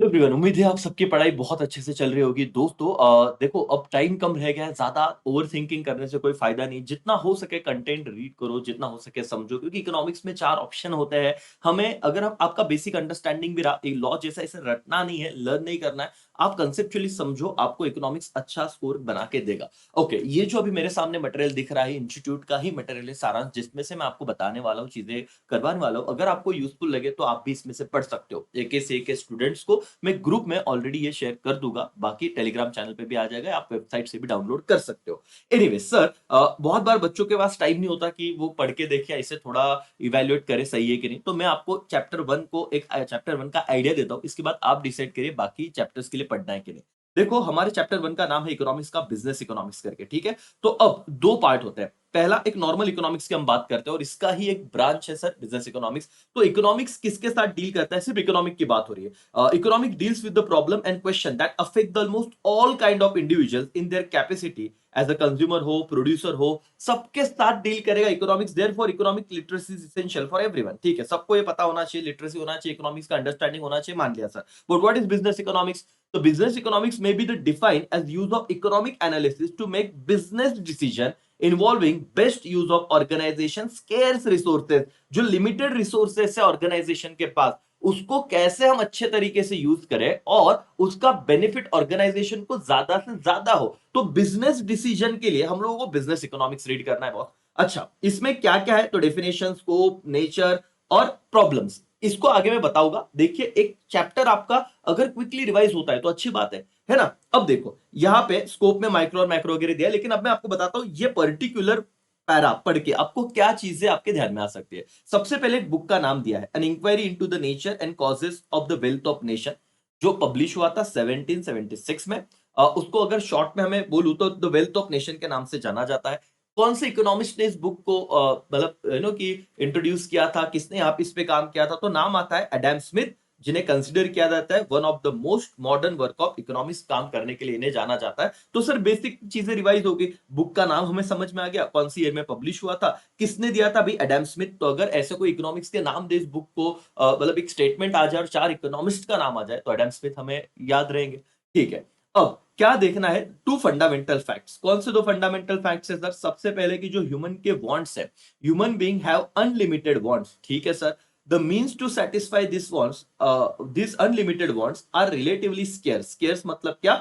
Everyone, उम्मीद है आप सबकी पढ़ाई बहुत अच्छे से चल रही होगी। दोस्तों देखो, अब टाइम कम रह गया है, ज़्यादा ओवरथिंकिंग करने से कोई फ़ायदा नहीं। जितना हो सके कंटेंट रीड करो, जितना हो सके समझो, क्योंकि इकोनॉमिक्स में 4 ऑप्शन होते हैं। हमें अगर आप आपका बेसिक अंडरस्टैंडिंग भी रहा, एक लॉ जैसा इसे रटना नहीं है, लर्न नहीं करना है, आप कंसेप्चुअली समझो, आपको इकोनॉमिक्स अच्छा स्कोर बना के देगा। ओके, ये जो अभी मेरे सामने मटेरियल दिख रहा है, इंस्टीट्यूट का ही मटेरियल है सारांश, जिसमें से मैं आपको बताने वाला हूँ, चीज़ें करवाने वाला हूँ। अगर आपको यूज़फुल लगे तो आप भी इसमें से पढ़ सकते हो। एके से एके स्टूडेंट्स को मैं ग्रुप में ऑलरेडी ये शेयर कर दूंगा, बाकी टेलीग्राम चैनल पे भी आ जाएगा, आप वेबसाइट से भी डाउनलोड कर सकते हो। एनीवे सर, बहुत बार बच्चों के पास टाइम नहीं होता कि वो पढ़ के देखे, इसे थोड़ा इवेल्युएट करे सही है कि नहीं। तो मैं आपको चैप्टर वन को एक चैप्टर वन का आइडिया देता हूँ, इसके बाद आप डिसाइड करिए बाकी चैप्टर्स के लिए पढ़ना है कि नहीं। देखो, हमारे चैप्टर वन का नाम है इकोनॉमिक्स का बिजनेस इकोनॉमिक्स करके, ठीक है। तो अब दो पार्ट होते हैं। पहला एक नॉर्मल इकोनॉमिक्स की हम बात करते हैं और इसका ही एक ब्रांच है सर, बिजनेस इकोनॉमिक्स। तो इकोनॉमिक्स किसके साथ डील करता है? सिर्फ इकोनॉमिक की बात हो रही है। Economic deals with the problem and question that affect the almost all kind of individuals in their capacity as a consumer हो, प्रोड्यूसर हो, सबके साथ डील करेगा economics. Therefore economic literacy is essential for everyone. ठीक है, सबको ये पता होना चाहिए, लिटरेसी होना चाहिए, इकोनॉमिक्स का अंडरस्टैंडिंग होना चाहिए, मान लिया sir. But what is business economics? So business economics may be the defined as use of economic analysis to make business decision involving best use of organization scarce resources। जो limited resources है organization के पास, उसको कैसे हम अच्छे तरीके से use करें और उसका बेनिफिट ऑर्गेनाइजेशन को ज्यादा से ज्यादा हो। तो बिजनेस डिसीजन के लिए हम लोगों को बिजनेस इकोनॉमिक्स रीड करना है बहुत। अच्छा, इसमें क्या क्या है? तो डेफिनेशन, स्कोप, नेचर और प्रॉब्लम्स, इसको आगे मैं बताऊंगा। देखिए, एक चैप्टर आपका अगर क्विकली रिवाइज होता है तो अच्छी बात है ना। अब देखो, यहां पे स्कोप में माइक्रो और मैक्रो वगैरह दिया, लेकिन अब मैं आपको बताता हूं ये पर्टिकुलर पैरा पढ़ के आपको क्या चीजें आपके ध्यान में आ सकती है। सबसे पहले एक बुक का नाम दिया है, an inquiry into the nature and causes of the wealth of nation, जो पब्लिश हुआ था 1776 में। उसको अगर शॉर्ट में हमें बोलूं तो द वेल्थ ऑफ नेशन के नाम से जाना जाता है। कौन से इकोनॉमिस्ट ने इस बुक को मतलब कि इंट्रोड्यूस किया था, किसने यहाँ पे इस पे काम किया था? तो नाम आता है एडम स्मिथ, जिन्हें कंसिडर किया जाता है one of the most modern work of economics. काम करने के लिए इन्हें जाना जाता है। तो सर बेसिक चीजें रिवाइज होगी, बुक का नाम हमें समझ में आ गया, कौन सी ईयर में पब्लिश हुआ था, किसने दिया था भाई, एडम स्मिथ। तो अगर ऐसे कोई इकोनॉमिक्स के नाम दे इस बुक को, मतलब एक स्टेटमेंट आ जाए और 4 इकोनॉमिस्ट का नाम आ जाए, तो एडम स्मिथ हमें याद रहेंगे। ठीक है, अब क्या देखना है? Two fundamental facts. कौन से दो फंडामेंटल फैक्ट्स है सर? सबसे पहले की जो ह्यूमन के वांट्स है, human being have unlimited wants, ठीक है sir. The means to satisfy these wants, these unlimited wants are relatively scarce। scarce मतलब क्या?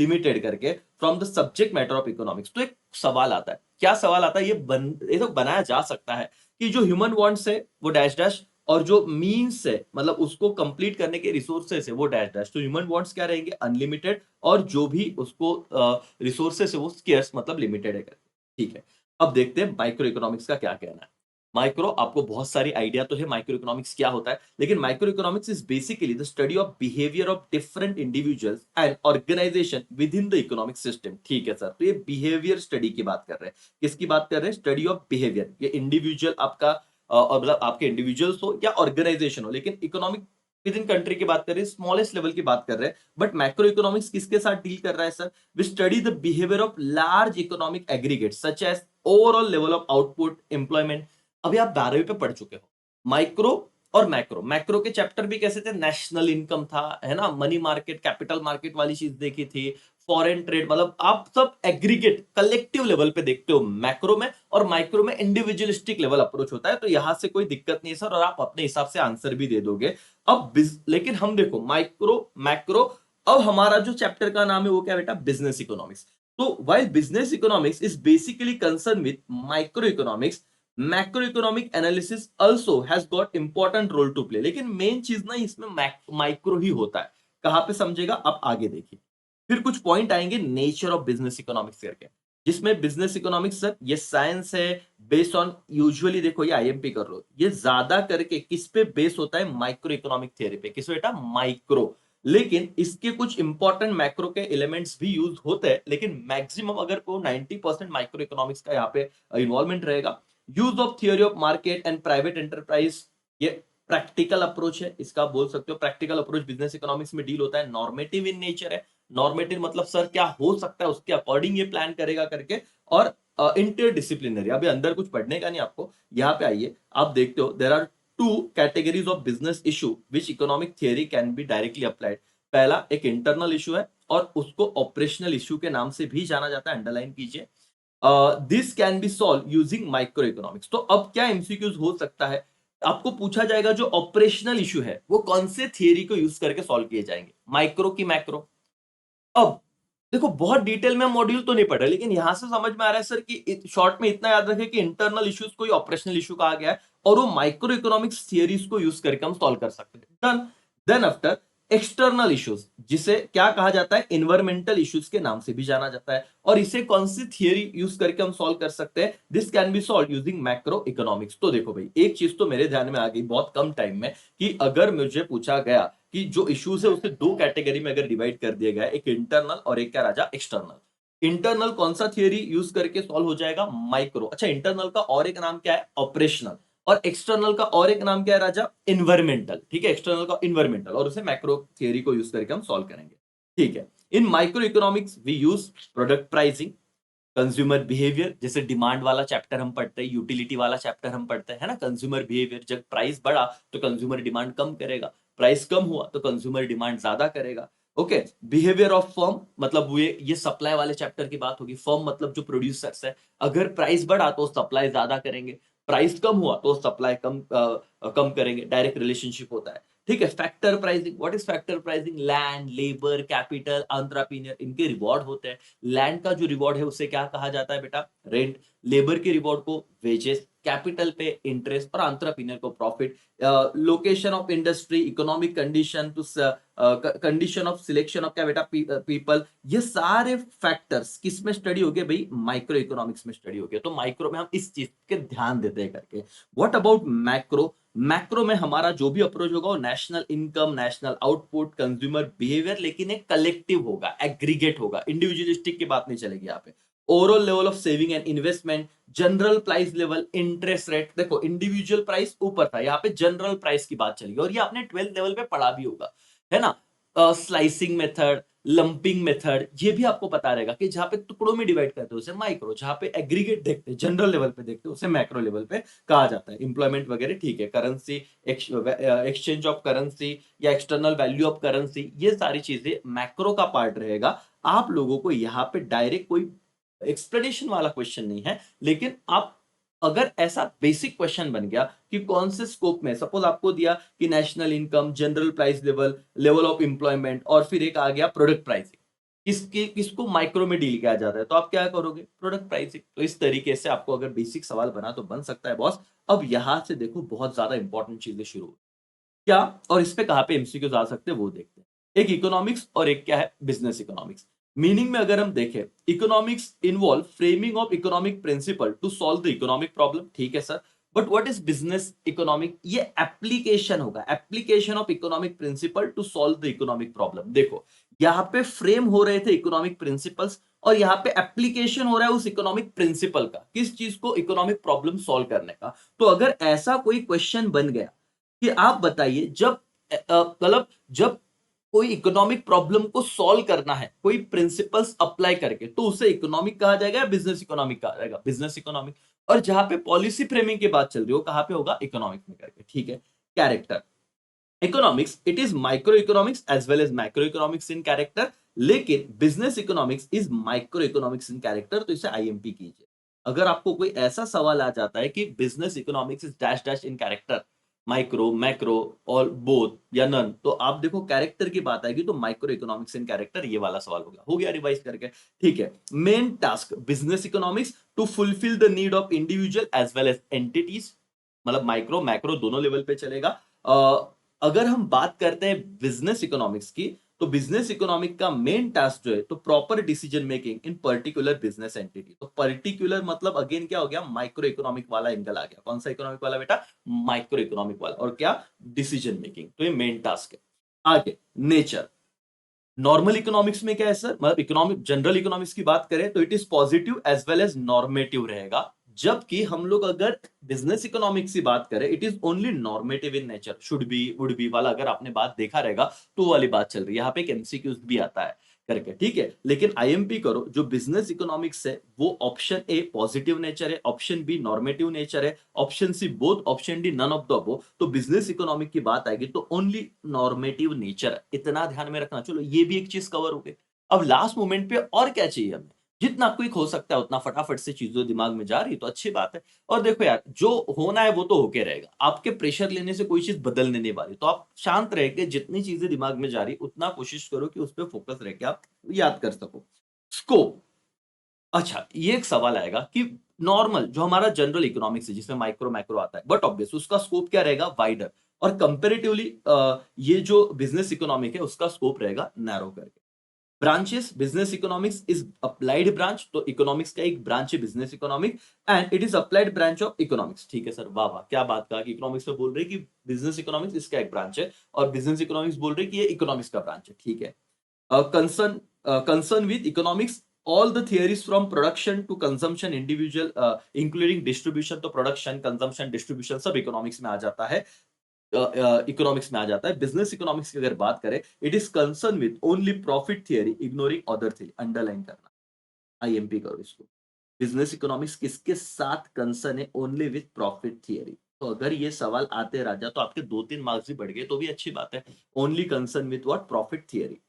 Limited करके, from the subject matter of economics। तो एक सवाल आता है, क्या सवाल आता है? ये तो बनाया जा सकता है कि जो ह्यूमन वांट्स है वो डैश डैश, और जो मीन्स है मतलब उसको कंप्लीट करने के रिसोर्सेस है वो डैश डैश। तो ह्यूमन वांट्स क्या रहेंगे? अनलिमिटेड, और जो भी उसको रिसोर्सेस है वो स्केर्स मतलब लिमिटेड है। ठीक है, अब देखते हैं माइक्रो इकोनॉमिक्स का क्या कहना है। माइक्रो, आपको बहुत सारी आइडिया तो है माइक्रो इकोनॉमिक्स क्या होता है, लेकिन micro economics is basically the study of behaviour of different individuals and organisation within the economic system. ठीक है सर, तो ये बिहेवियर स्टडी की बात कर रहे हैं। किसकी बात कर रहे हैं? Study of behaviour. ये इंडिविजुअल आपका और मतलब आपके इंडिविजुअल्स हो या ऑर्गेनाइजेशन हो, लेकिन इकोनॉमिक विद इन कंट्री की बात कर रहे हैं, स्मॉलेस्ट लेवल की बात कर रहे हैं। बट मैक्रो इकोनॉमिक्स किसके साथ डील कर रहा है sir? We study the behaviour of large economic aggregate such as overall level of output, employment. अभी आप 12वीं पे पढ़ चुके हो माइक्रो और मैक्रो। मैक्रो के चैप्टर भी कैसे थे? नेशनल इनकम था, है ना, मनी मार्केट, कैपिटल मार्केट वाली चीज देखी थी, फॉरेन ट्रेड, मतलब आप सब एग्रीगेट कलेक्टिव लेवल पे देखते हो मैक्रो में, और माइक्रो में इंडिविजुअलिस्टिक लेवल अप्रोच होता है। तो यहां से कोई दिक्कत नहीं है सर, और आप अपने हिसाब से आंसर भी दे दोगे। अब लेकिन हम देखो माइक्रो, मैक्रो, अब हमारा जो चैप्टर का नाम है वो क्या बेटा? Business economics. तो while business economics is basically concern with micro economics, macroeconomic analysis also has got important role to play. लेकिन मेन चीज ना इसमें माइक्रो ही होता है। कहां पे समझेगा आप? आगे देखिए, फिर कुछ पॉइंट आएंगे नेचर ऑफ बिजनेस इकोनॉमिक्स करके, जिसमें बिजनेस इकोनॉमिक्स सर ये साइंस है बेस्ड ऑन, यूजुअली देखो ये आईएमपी कर लो, ये ज्यादा करके किस पे बेस होता है? माइक्रो इकोनॉमिक थियरी पे। किस बेटा? माइक्रो। लेकिन इसके कुछ इंपॉर्टेंट मैक्रो के एलिमेंट्स भी यूज होते हैं, लेकिन मैक्सिमम अगर को 90% माइक्रो इकोनॉमिक्स का यहाँ पे इन्वॉल्वमेंट रहेगा। Use of theory of market and private enterprise, ये प्रैक्टिकल अप्रोच है, इसका बोल सकते हो। प्रैक्टिकल अप्रोच बिजनेस इकोनॉमिक्स में डील होता है। नॉर्मेटिव इन नेचर है, नॉर्मेटिव मतलब सर क्या हो सकता है उसके अकॉर्डिंग ये प्लान करेगा करके। और इंटर डिसिप्लिनरी, अभी अंदर कुछ पढ़ने का नहीं आपको। यहाँ पे आइए, आप देखते हो there are two categories of business issue which economic theory can be directly applied. पहला एक इंटरनल इशू है और उसको ऑपरेशनल इशू के नाम से भी जाना जाता है, अंडरलाइन कीजिए। This can be solve using micro economics. तो अब क्या एमसीक्यूज हो सकता है, आपको पूछा जाएगा जो ऑपरेशनल इशू है वो कौन से थियरी को यूज करके सॉल्व किए जाएंगे, माइक्रो की मैक्रो। अब देखो बहुत डिटेल में मॉड्यूल तो नहीं पढ़ा, लेकिन यहां से समझ में आ रहा है सर कि शॉर्ट में इतना याद रखें कि इंटरनल इश्यूज को ऑपरेशनल इशू कहा गया है और वो माइक्रो इकोनॉमिक्स थियरीज को यूज करके हम सॉल्व कर सकते हैं। Done. Then after external issues, जिसे क्या कहा जाता है, इन्वायरमेंटल इश्यूज के नाम से भी जाना जाता है, और इसे कौन सी थियरी यूज करके हम सॉल्व कर सकते हैं, this can be solve using macro economics. तो देखो भाई एक चीज तो मेरे ध्यान में आ गई बहुत कम टाइम में, कि अगर मुझे पूछा गया कि जो इश्यूज है उसे दो कैटेगरी में अगर डिवाइड कर दिया गया है, एक इंटरनल और एक क्या राजा, एक्सटर्नल। इंटरनल कौन सा थियरी यूज करके सॉल्व हो जाएगा, माइक्रो। अच्छा, इंटरनल का और एक नाम क्या है, ऑपरेशनल। और एक्सटर्नल का और एक नाम क्या है राजा, इन्वायरमेंटल। ठीक है, एक्सटर्नल का इन्वायरमेंटल, और उसे मैक्रो थियरी को यूज करके हम सॉल्व करेंगे। ठीक है, in micro economics we use product pricing, consumer behaviour, जैसे डिमांड वाला चैप्टर हम पढ़ते हैं, यूटिलिटी वाला चैप्टर हम पढ़ते हैं, है ना। कंज्यूमर बिहेवियर, जब प्राइस बढ़ा तो कंज्यूमर डिमांड कम करेगा, प्राइस कम हुआ तो कंज्यूमर डिमांड ज्यादा करेगा। ओके, बिहेवियर ऑफ फर्म, मतलब ये सप्लाई वाले चैप्टर की बात होगी। फर्म मतलब जो प्रोड्यूसर्स है, अगर प्राइस बढ़ा तो सप्लाई ज्यादा करेंगे, प्राइस कम हुआ तो सप्लाई कम करेंगे, डायरेक्ट रिलेशनशिप होता है। ठीक है, factor pricing, what is factor pricing, land, labour, capital, entrepreneur, इनके रिवॉर्ड होते हैं। लैंड का जो रिवॉर्ड है उसे क्या कहा जाता है बेटा, रेंट। लेबर के रिवॉर्ड को वेजेस, कैपिटल पे इंटरेस्ट, और एंटरप्रेन्योर को profit. Location of industry, economic condition to condition of selection of क्या बेटा, पीपल। ये सारे फैक्टर्स किस में स्टडी हो गए भाई, माइक्रो इकोनॉमिक्स में स्टडी हो गया। तो माइक्रो में हम इस चीज के ध्यान देते हैं करके। व्हाट अबाउट मैक्रो, मैक्रो में हमारा जो भी अप्रोच होगा वो national income, national output, consumer behaviour, लेकिन एक कलेक्टिव होगा, एग्रीगेट होगा, इंडिविजुअलिस्टिक की बात नहीं चलेगी यहाँ पे। Overall level of saving and investment, general price level, interest rate. देखो इंडिविजुअल प्राइस ऊपर था, यहाँ पे जनरल प्राइस की बात चलेगी, और ये आपने 12th लेवल पे पढ़ा भी होगा, है ना। स्लाइसिंग मेथड, लंपिंग मेथड, ये भी आपको पता रहेगा कि जहां पे टुकड़ों में डिवाइड करते हैं उसे माइक्रो, जहां पे एग्रीगेट देखते हैं, जनरल लेवल पे देखते हैं उसे मैक्रो लेवल पे कहा जाता है। इंप्लॉयमेंट वगैरह, ठीक है, करेंसी, एक्सचेंज ऑफ करेंसी या एक्सटर्नल वैल्यू ऑफ करेंसी, ये सारी चीजें मैक्रो का पार्ट रहेगा। आप लोगों को यहाँ पे डायरेक्ट कोई एक्सप्लेनेशन वाला क्वेश्चन नहीं है, लेकिन आप अगर ऐसा बेसिक क्वेश्चन बन गया कि कौन से स्कोप में, सपोज आपको दिया कि national income, general price level, level of employment, और फिर एक आ गया प्रोडक्ट प्राइसिंग, किसको माइक्रो में डील किया जाता है, तो आप क्या करोगे, प्रोडक्ट प्राइसिंग। तो इस तरीके से आपको अगर बेसिक सवाल बना तो बन सकता है बॉस। अब यहां से देखो बहुत ज्यादा इंपॉर्टेंट चीजें शुरू हो क्या, और इस पे कहां पे एमसीक्यूज आ सकते हैं वो देखते हैं। एक इकोनॉमिक्स और एक क्या है, बिजनेस इकोनॉमिक्स। मीनिंग में अगर हम देखें, economics involve framing of economic principle to solve the economic problem, ठीक है sir. But what is business economic, ये एप्लीकेशन होगा, application of economic principle to solve the economic problem. देखो यहाँ पे फ्रेम हो रहे थे इकोनॉमिक प्रिंसिपल्स, और यहाँ पे एप्लीकेशन हो रहा है उस इकोनॉमिक प्रिंसिपल का, किस चीज को, इकोनॉमिक प्रॉब्लम सॉल्व करने का। तो अगर ऐसा कोई क्वेश्चन बन गया कि आप बताइए, जब मतलब जब कोई इकोनॉमिक प्रॉब्लम को सॉल्व करना है कोई प्रिंसिपल्स अप्लाई करके, तो उसे इकोनॉमिक कहा जाएगा या बिजनेस इकोनॉमिक कहा जाएगा, बिजनेस इकोनॉमिक। और जहां पे पॉलिसी फ्रेमिंग की बात चल रही हो, कहां पे होगा, इकोनॉमिक में करके। ठीक है, character economics, it is micro economics as well as macro economics in character, लेकिन business economics is micro economics in character. तो इसे आईएमपी कीजिए। अगर आपको कोई ऐसा सवाल आ जाता है कि business economics is dash dash in character, micro, macro और बोथ या नन, तो आप देखो कैरेक्टर की बात आएगी तो माइक्रो इकोनॉमिक्स इन कैरेक्टर, ये वाला सवाल हो गया रिवाइज करके। ठीक है, main task business economics to fulfil the need of individual as well as entities, मतलब माइक्रो मैक्रो दोनों लेवल पे चलेगा। अगर हम बात करते हैं बिजनेस इकोनॉमिक्स की, तो बिजनेस इकोनॉमिक का मेन टास्क जो है, तो proper decision making in particular business entity. तो पर्टिकुलर मतलब अगेन क्या हो गया, माइक्रो इकोनॉमिक वाला एंगल आ गया। कौन सा इकोनॉमिक वाला बेटा, माइक्रो इकोनॉमिक वाला, और क्या, डिसीजन मेकिंग। तो ये मेन टास्क है। आगे नेचर, नॉर्मल इकोनॉमिक्स में क्या है सर, मतलब इकोनॉमिक, जनरल इकोनॉमिक्स की बात करें तो it is positive as well as normative रहेगा। जबकि हम लोग अगर बिजनेस इकोनॉमिक्स की बात करें, it is only normative in nature, should be, would be वाला अगर आपने बात देखा रहेगा तो वो वाली बात चल रही है। यहाँ पे एक एमसीक्यूज भी आता है करके, ठीक है। लेकिन आईएमपी करो, जो बिजनेस इकोनॉमिक्स है वो ऑप्शन ए पॉजिटिव नेचर है, ऑप्शन बी नॉर्मेटिव नेचर है, option C both, option D none of the above. तो बिजनेस इकोनॉमिक की बात आएगी तो ओनली नॉर्मेटिव नेचर, इतना ध्यान में रखना। चलो ये भी एक चीज कवर हो गई। अब लास्ट मोमेंट पे और क्या चाहिए हमें, जितना क्विक हो सकता है उतना फटाफट से चीजें दिमाग में जा रही तो अच्छी बात है। और देखो यार, जो होना है वो तो होके रहेगा, आपके प्रेशर लेने से कोई चीज बदलने नहीं वाली, तो आप शांत रह के जितनी चीजें दिमाग में जा रही उतना कोशिश करो कि उस पर फोकस रह के आप याद कर सको। स्कोप, अच्छा ये एक सवाल आएगा कि नॉर्मल जो हमारा जनरल इकोनॉमिक्स है जिसमें माइक्रो मैक्रो आता है, बट ऑब्वियस उसका स्कोप क्या रहेगा, वाइडर। और कंपेरेटिवली ये जो बिजनेस इकोनॉमिक है उसका स्कोप रहेगा नैरो करके। Branches, business economics is applied branch, तो इकोनॉमिक्स का एक ब्रांच है business economic, and it is applied branch of economics. ठीक है सर, वाह वाह क्या बात कहा कि इकोनॉमिक्स में बोल रहे हैं कि बिजनेस इकोनॉमिक्स इसका एक ब्रांच है, और बिजनेस इकोनॉमिक्स बोल रहे हैं कि ये इकोनॉमिक्स का ब्रांच है, ठीक है। Concern with economics all the theories from production to consumption individual including distribution, तो प्रोडक्शन कंजम्पशन डिस्ट्रीब्यूशन सब इकोनॉमिक्स में आ जाता है, इकोनॉमिक्स में आ जाता है। बिजनेस इकोनॉमिक्स की अगर बात करें, it is concern with only profit theory ignoring other theory, underline करना, आईएमपी करो इसको। बिजनेस इकोनॉमिक्स किसके साथ कंसर्न है, ओनली विद प्रॉफिट थियरी। तो अगर ये सवाल आते राजा तो आपके 2-3 मार्क्स भी बढ़ गए तो भी अच्छी बात है। Only concern with what, profit theory.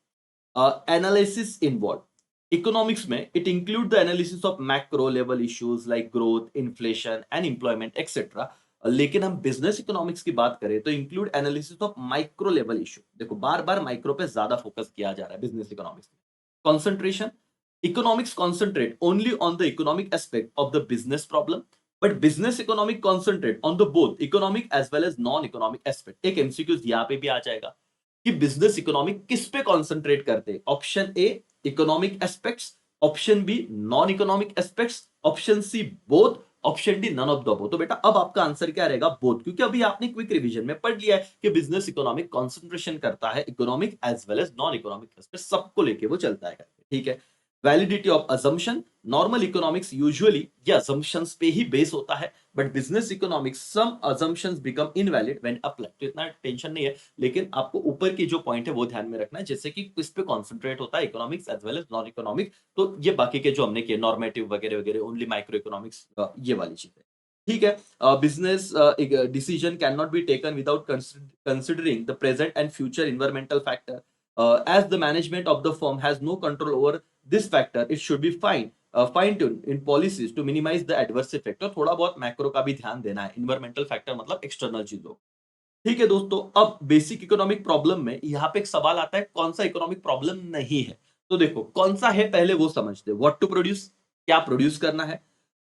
Analysis involve, economics में it include the analysis of macro level issues like growth, inflation and employment etcetera. लेकिन हम बिजनेस इकोनॉमिक्स की बात करें तो include analysis of micro level issue. देखो बार बार micro पे ज्यादा फोकस किया जा रहा है बिजनेस इकोनॉमिक्स में। Concentration, economics concentrate only on the economic aspect of the business problem, but business economic concentrate on the both economic as well as non economic aspect. एक एमसीक्यू यहाँ पे भी आ जाएगा कि बिजनेस इकोनॉमिक किस पे concentrate करते हैं, option A economic aspects, option B non economic aspects, option C both, option D none of the above. तो बेटा अब आपका आंसर क्या रहेगा, बोथ, क्योंकि अभी आपने क्विक रिवीजन में पढ़ लिया है कि बिजनेस इकोनॉमिक कॉन्सेंट्रेशन करता है economic as well as non economic aspect, सबको लेके वो चलता है, ठीक है। Validity of assumption, normal economics usually ये असम्पशंस पे ही बेस होता है, but business economics some assumptions become invalid when applied। तो इतना टेंशन नहीं है, लेकिन आपको ऊपर की जो पॉइंट है वो ध्यान में रखना है, जैसे कि किस पे कॉन्सेंट्रेट होता है economics as well as non economic. तो ये बाकी के जो हमने किए नॉर्मेटिव वगैरह वगैरह, ओनली माइक्रो इकोनॉमिक्स, ये वाली चीज है, ठीक है। Business decision can not be taken without considering the present and future environmental factor, as the management of the firm has no control over this factor, it should be fine tune in policies to minimise the adverse effect. और थोड़ा बहुत macro का भी ध्यान देना है, environmental factor मतलब external चीजों। ठीक है दोस्तों, अब बेसिक इकोनॉमिक प्रॉब्लम में यहाँ पे एक सवाल आता है कौन सा इकोनॉमिक प्रॉब्लम नहीं है। तो देखो कौन सा है पहले वो समझते, व्हाट टू प्रोड्यूस, क्या प्रोड्यूस करना है,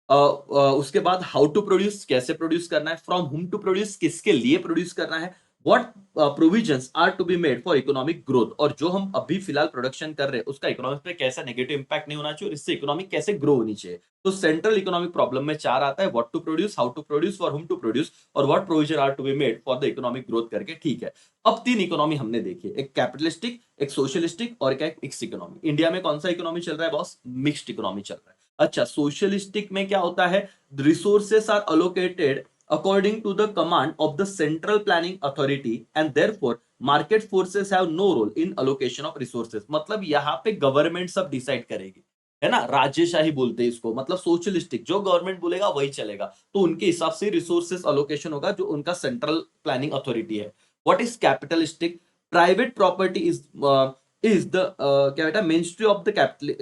उसके बाद हाउ टू प्रोड्यूस, कैसे प्रोड्यूस करना है, फ्रॉम हुम टू प्रोड्यूस, किसके लिए प्रोड्यूस करना है, what provisions are to be made for economic growth, और जो हम अभी फिलहाल प्रोडक्शन कर रहे हैं उसका इकोनॉमिक पे कैसा नेगेटिव इंपैक्ट नहीं होना चाहिए और इससे इकोनॉमिक कैसे ग्रो होनी चाहिए। तो सेंट्रल इकोनॉमिक प्रॉब्लम में 4 आता है, what to produce, how to produce, for whom to produce, और what provision are to be made for the economic growth करके, ठीक है। अब 3 इकोनॉमी हमने देखी, एक कैपिटलिस्टिक, एक सोशलिस्टिक और एक मिक्स्ड इकोनॉमी। इंडिया में कौन सा इकोनॉमी चल रहा है बॉस, मिक्स्ड इकोनॉमी चल रहा है। अच्छा सोशलिस्टिक में क्या होता है, resources are allocated according to the command of the central planning authority and therefore market forces have no role in allocation of resources। मतलब यहाँ पे गवर्नमेंट सब डिसाइड करेगी, है ना, राज्यशाही बोलते हैं इसको, मतलब सोशलिस्टिक, जो गवर्नमेंट बोलेगा वही चलेगा, तो उनके हिसाब से रिसोर्सेस अलोकेशन होगा जो उनका सेंट्रल प्लानिंग अथॉरिटी है। What is capitalistic, private property is the क्या बेटा mainstream of the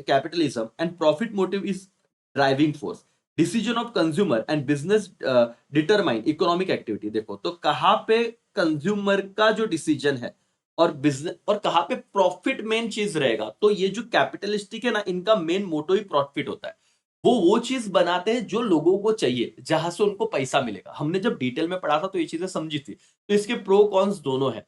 capitalism and profit motive is driving force, decision of consumer and business determine economic activity. देखो तो कहां पे कंज्यूमर का जो डिसीजन है और बिजनेस, और कहां पे प्रॉफिट मेन चीज रहेगा, तो ये जो कैपिटलिस्टिक है ना, इनका मेन मोटो ही प्रॉफिट होता है। वो चीज बनाते हैं जो लोगों को चाहिए, जहां से उनको पैसा मिलेगा। हमने जब डिटेल में पढ़ा था तो ये चीजें समझी थी, तो इसके प्रो कॉन्स दोनों है।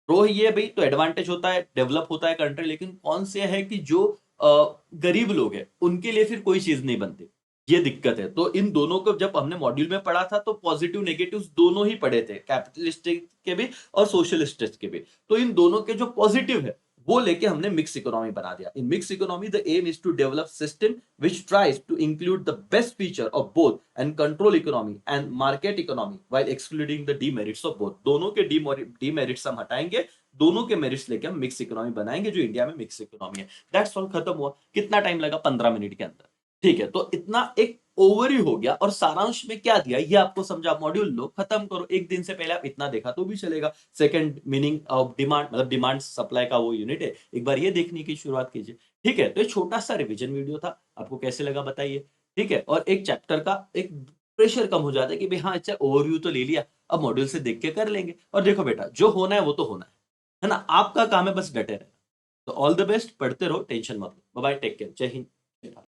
प्रो ये भाई तो एडवांटेज होता है, डेवलप होता है कंट्री, लेकिन कौन से है कि जो गरीब लोग हैं उनके लिए फिर कोई चीज नहीं बनती, ये दिक्कत है। तो इन दोनों को जब हमने मॉड्यूल में पढ़ा था तो पॉजिटिव नेगेटिव्स दोनों ही पढ़े थे, कैपिटलिस्टिक के भी और सोशलिस्टिक के भी। तो इन दोनों के जो पॉजिटिव है वो लेके हमने मिक्स इकोनॉमी बना दिया। In mix economy the aim is to develop system which tries to include the best feature of both and control economy and market economy while excluding the demerits of both. दोनों के demerits हम हटाएंगे, दोनों के merits लेके हम mix economy बनाएंगे, जो इंडिया में मिक्स इकोनॉमी है। दैट्स ऑल, खत्म हुआ। कितना टाइम लगा? 15 मिनट के अंदर। ठीक है, तो इतना एक ओवरव्यू हो गया, और सारांश में क्या दिया ये आपको समझा। मॉड्यूल लो, खत्म करो। एक दिन से पहले आप इतना देखा तो भी चलेगा। सेकंड मीनिंग ऑफ डिमांड, मतलब डिमांड सप्लाई का वो यूनिट है, एक बार ये देखने की शुरुआत कीजिए। ठीक है, तो ये छोटा सा रिवीजन वीडियो था, आपको कैसे लगा बताइए। ठीक है, और एक चैप्टर का एक प्रेशर कम हो जाता है कि भाई हाँ, अच्छा ओवरव्यू तो ले लिया, अब मॉड्यूल से देख के कर लेंगे। और देखो बेटा, जो होना है वो तो होना है ना। आपका काम है बस डटे रहना। तो ऑल द बेस्ट, पढ़ते रहो, टेंशन मत लो। बाय बाय, टेक केयर, जय हिंद, जय भारत।